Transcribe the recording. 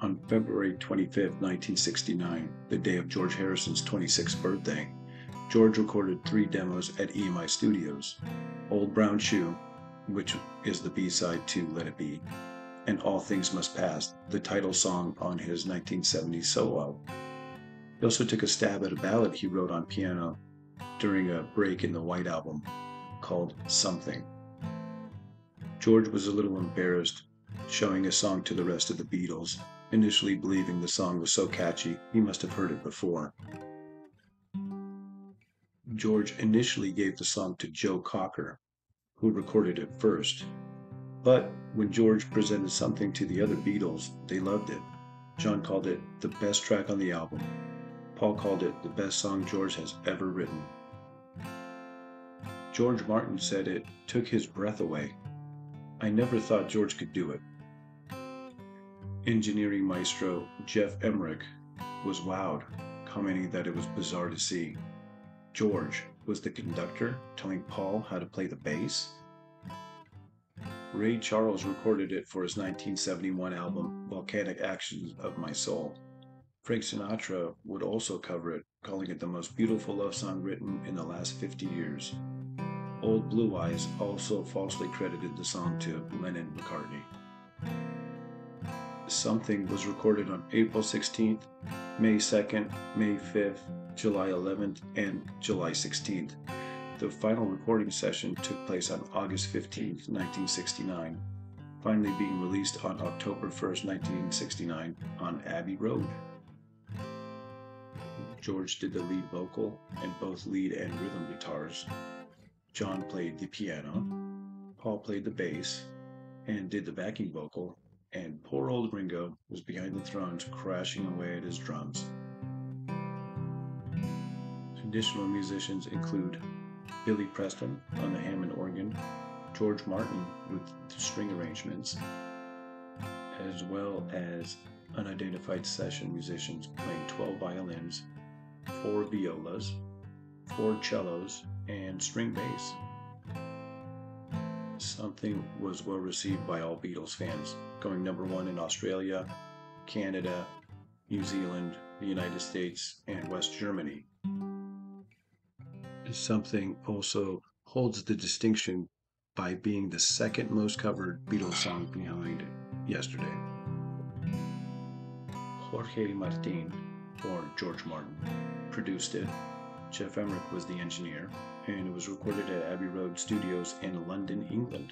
On February 25th, 1969, the day of George Harrison's 26th birthday, George recorded 3 demos at EMI Studios: Old Brown Shoe, which is the B-side to Let It Be, and All Things Must Pass, the title song on his 1970s solo. He also took a stab at a ballad he wrote on piano during a break in the White Album called Something. George was a little embarrassed showing his song to the rest of the Beatles, initially believing the song was so catchy he must have heard it before. George initially gave the song to Joe Cocker, who recorded it first. But when George presented Something to the other Beatles, they loved it. John called it the best track on the album. Paul called it the best song George has ever written. George Martin said it took his breath away. I never thought George could do it. Engineering maestro Jeff Emmerich was wowed, commenting that it was bizarre to see. George was the conductor telling Paul how to play the bass? Ray Charles recorded it for his 1971 album Volcanic Actions of My Soul. Frank Sinatra would also cover it, calling it the most beautiful love song written in the last 50 years. Old Blue Eyes also falsely credited the song to Lennon-McCartney. Something was recorded on April 16th, May 2nd, May 5th, July 11th, and July 16th. The final recording session took place on August 15th, 1969, finally being released on October 1st, 1969 on Abbey Road. George did the lead vocal and both lead and rhythm guitars. John played the piano, Paul played the bass, and did the backing vocal, and poor old Ringo was behind the thrones crashing away at his drums. Additional musicians include Billy Preston on the Hammond organ, George Martin with the string arrangements, as well as unidentified session musicians playing 12 violins, 4 violas, 4 cellos, and string bass. Something was well received by all Beatles fans, going #1 in Australia, Canada, New Zealand, the United States, and West Germany. Something also holds the distinction by being the second most covered Beatles song behind Yesterday. Jorge Martin, or George Martin, produced it. Jeff Emmerich was the engineer, and it was recorded at Abbey Road Studios in London, England.